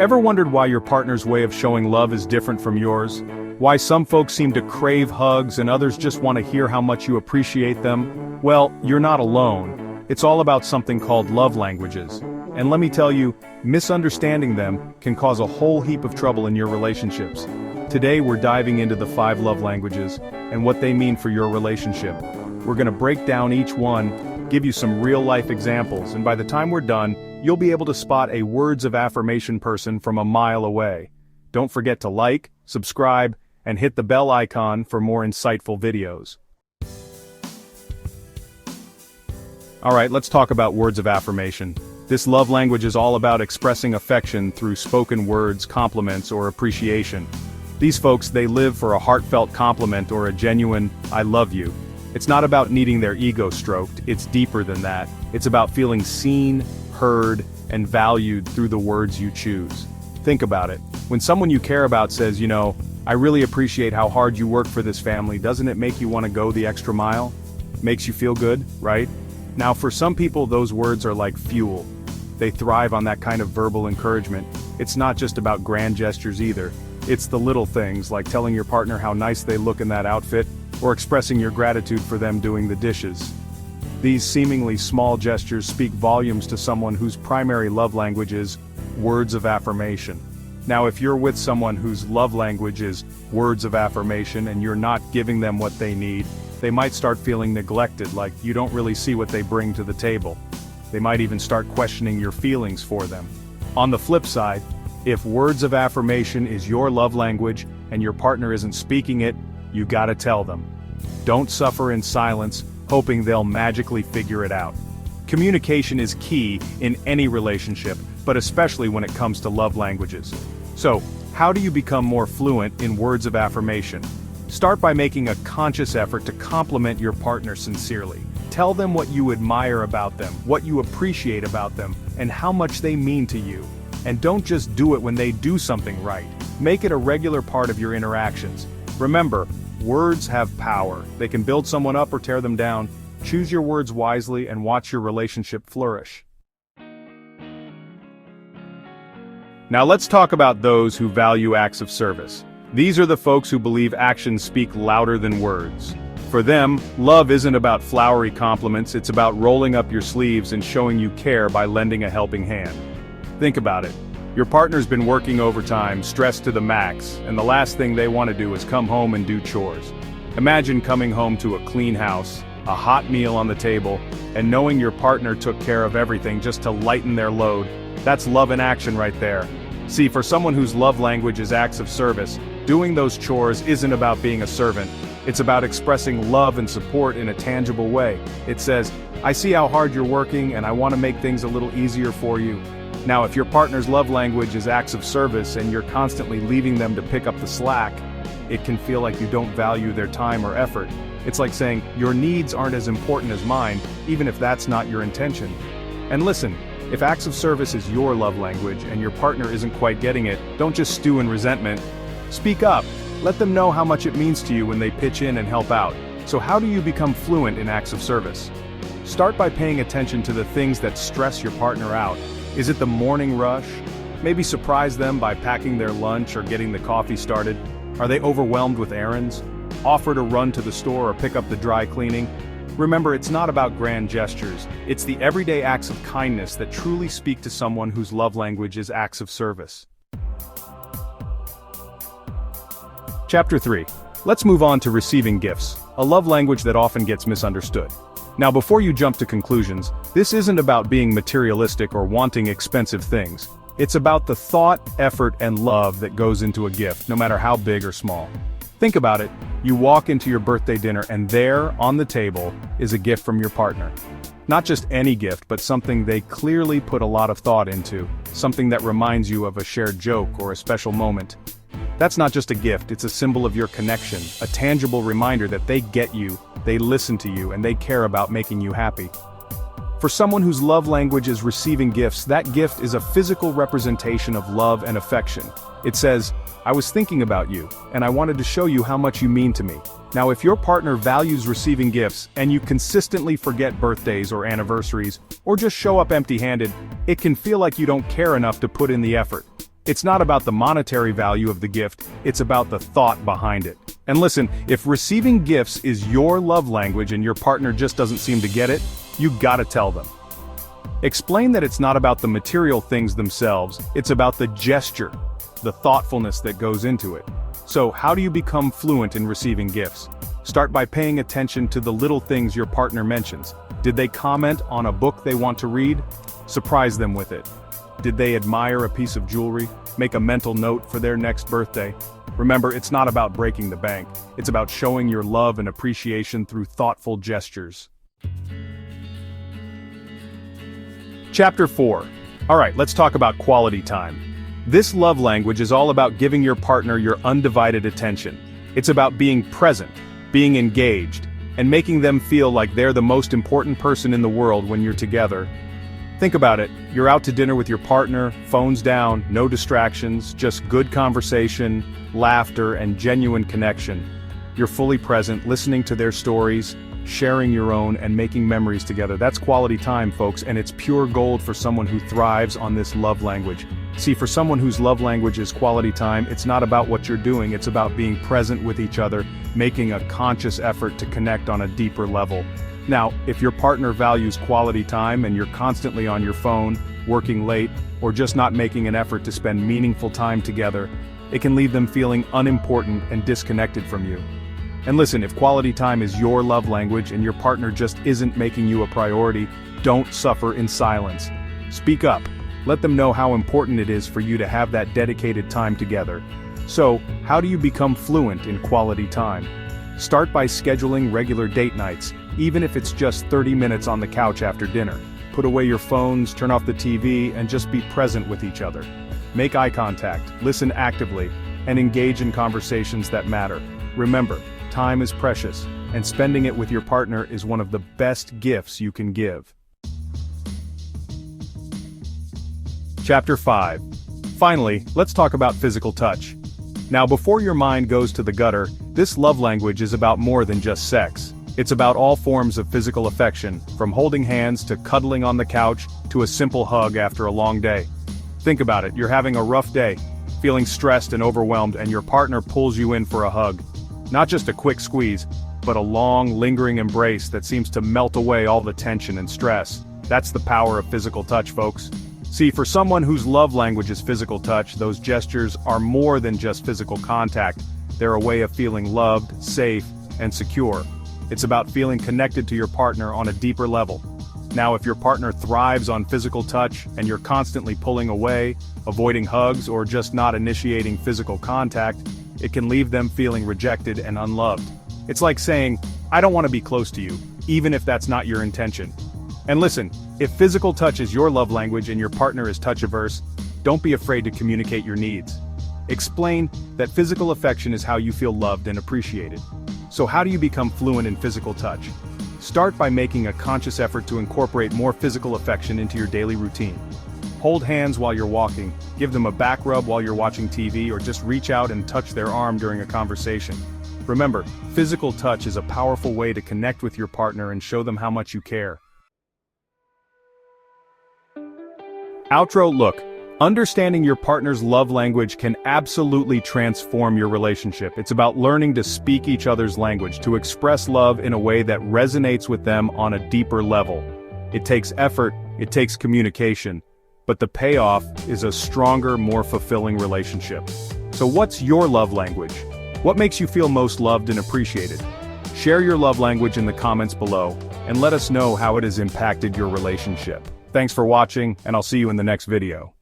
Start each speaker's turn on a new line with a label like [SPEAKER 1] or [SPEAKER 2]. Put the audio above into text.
[SPEAKER 1] Ever wondered why your partner's way of showing love is different from yours? Why some folks seem to crave hugs and others just want to hear how much you appreciate them? Well, you're not alone. It's all about something called love languages. And let me tell you, misunderstanding them can cause a whole heap of trouble in your relationships. Today we're diving into the 5 love languages and what they mean for your relationship. We're going to break down each one, give you some real-life examples, and by the time we're done, you'll be able to spot a words of affirmation person from a mile away. Don't forget to like, subscribe, and hit the bell icon for more insightful videos. Alright, let's talk about words of affirmation. This love language is all about expressing affection through spoken words, compliments, or appreciation. These folks, they live for a heartfelt compliment or a genuine, "I love you." It's not about needing their ego stroked, it's deeper than that. It's about feeling seen, heard, and valued through the words you choose. Think about it. When someone you care about says, "I really appreciate how hard you work for this family," doesn't it make you want to go the extra mile? Makes you feel good, right? Now for some people those words are like fuel. They thrive on that kind of verbal encouragement. It's not just about grand gestures either. It's the little things like telling your partner how nice they look in that outfit, or expressing your gratitude for them doing the dishes. These seemingly small gestures speak volumes to someone whose primary love language is words of affirmation. Now if you're with someone whose love language is words of affirmation and you're not giving them what they need, they might start feeling neglected, like you don't really see what they bring to the table. They might even start questioning your feelings for them. On the flip side, if words of affirmation is your love language and your partner isn't speaking it, you gotta tell them. Don't suffer in silence, hoping they'll magically figure it out. Communication is key in any relationship, but especially when it comes to love languages. So, how do you become more fluent in words of affirmation? Start by making a conscious effort to compliment your partner sincerely. Tell them what you admire about them, what you appreciate about them, and how much they mean to you. And don't just do it when they do something right. Make it a regular part of your interactions. Remember, words have power. They can build someone up or tear them down. Choose your words wisely and watch your relationship flourish. Now let's talk about those who value acts of service. These are the folks who believe actions speak louder than words. For them, love isn't about flowery compliments, it's about rolling up your sleeves and showing you care by lending a helping hand. Think about it. Your partner's been working overtime, stressed to the max, and the last thing they want to do is come home and do chores. Imagine coming home to a clean house, a hot meal on the table, and knowing your partner took care of everything just to lighten their load. That's love in action right there. See, for someone whose love language is acts of service, doing those chores isn't about being a servant. It's about expressing love and support in a tangible way. It says, "I see how hard you're working and I want to make things a little easier for you." Now if your partner's love language is acts of service and you're constantly leaving them to pick up the slack, it can feel like you don't value their time or effort. It's like saying, "Your needs aren't as important as mine," even if that's not your intention. And listen, if acts of service is your love language and your partner isn't quite getting it, don't just stew in resentment. Speak up. Let them know how much it means to you when they pitch in and help out. So how do you become fluent in acts of service? Start by paying attention to the things that stress your partner out. Is it the morning rush? Maybe surprise them by packing their lunch or getting the coffee started. Are they overwhelmed with errands? Offer to run to the store or pick up the dry cleaning. Remember, it's not about grand gestures. It's the everyday acts of kindness that truly speak to someone whose love language is acts of service. Chapter 3. Let's move on to receiving gifts, a love language that often gets misunderstood. Now before you jump to conclusions, this isn't about being materialistic or wanting expensive things. It's about the thought, effort, and love that goes into a gift, no matter how big or small. Think about it. You walk into your birthday dinner and there, on the table, is a gift from your partner. Not just any gift, but something they clearly put a lot of thought into, something that reminds you of a shared joke or a special moment. That's not just a gift, it's a symbol of your connection, a tangible reminder that they get you, they listen to you, and they care about making you happy. For someone whose love language is receiving gifts, that gift is a physical representation of love and affection. It says, "I was thinking about you, and I wanted to show you how much you mean to me." Now, if your partner values receiving gifts and you consistently forget birthdays or anniversaries, or just show up empty-handed, it can feel like you don't care enough to put in the effort. It's not about the monetary value of the gift, it's about the thought behind it. And listen, if receiving gifts is your love language and your partner just doesn't seem to get it, you gotta tell them. Explain that it's not about the material things themselves, it's about the gesture, the thoughtfulness that goes into it. So, how do you become fluent in receiving gifts? Start by paying attention to the little things your partner mentions. Did they comment on a book they want to read? Surprise them with it. Did they admire a piece of jewelry? Make a mental note for their next birthday. Remember, it's not about breaking the bank. It's about showing your love and appreciation through thoughtful gestures. Chapter 4. Alright, let's talk about quality time. This love language is all about giving your partner your undivided attention. It's about being present, being engaged, and making them feel like they're the most important person in the world when you're together. Think about it, you're out to dinner with your partner, phones down, no distractions, just good conversation, laughter, and genuine connection. You're fully present, listening to their stories, sharing your own, and making memories together. That's quality time, folks, and it's pure gold for someone who thrives on this love language. See, for someone whose love language is quality time, it's not about what you're doing, it's about being present with each other, making a conscious effort to connect on a deeper level. Now, if your partner values quality time and you're constantly on your phone, working late, or just not making an effort to spend meaningful time together, it can leave them feeling unimportant and disconnected from you. And listen, if quality time is your love language and your partner just isn't making you a priority, don't suffer in silence. Speak up. Let them know how important it is for you to have that dedicated time together. So, how do you become fluent in quality time? Start by scheduling regular date nights, even if it's just 30 minutes on the couch after dinner. Put away your phones, turn off the TV, and just be present with each other. Make eye contact, listen actively, and engage in conversations that matter. Remember, time is precious, and spending it with your partner is one of the best gifts you can give. Chapter 5. Finally, let's talk about physical touch. Now, before your mind goes to the gutter, this love language is about more than just sex. It's about all forms of physical affection, from holding hands to cuddling on the couch to a simple hug after a long day. Think about it, you're having a rough day, feeling stressed and overwhelmed, and your partner pulls you in for a hug. Not just a quick squeeze, but a long, lingering embrace that seems to melt away all the tension and stress. That's the power of physical touch, folks. See, for someone whose love language is physical touch, those gestures are more than just physical contact. They're a way of feeling loved, safe, and secure. It's about feeling connected to your partner on a deeper level. Now, if your partner thrives on physical touch and you're constantly pulling away, avoiding hugs, or just not initiating physical contact, it can leave them feeling rejected and unloved. It's like saying, I don't want to be close to you, even if that's not your intention. And listen, if physical touch is your love language and your partner is touch-averse, don't be afraid to communicate your needs. Explain that physical affection is how you feel loved and appreciated. So how do you become fluent in physical touch? Start by making a conscious effort to incorporate more physical affection into your daily routine. Hold hands while you're walking, give them a back rub while you're watching TV, or just reach out and touch their arm during a conversation. Remember, physical touch is a powerful way to connect with your partner and show them how much you care. Outro. Look, understanding your partner's love language can absolutely transform your relationship. It's about learning to speak each other's language, to express love in a way that resonates with them on a deeper level. It takes effort, it takes communication, but the payoff is a stronger, more fulfilling relationship. So what's your love language? What makes you feel most loved and appreciated? Share your love language in the comments below, and let us know how it has impacted your relationship. Thanks for watching, and I'll see you in the next video.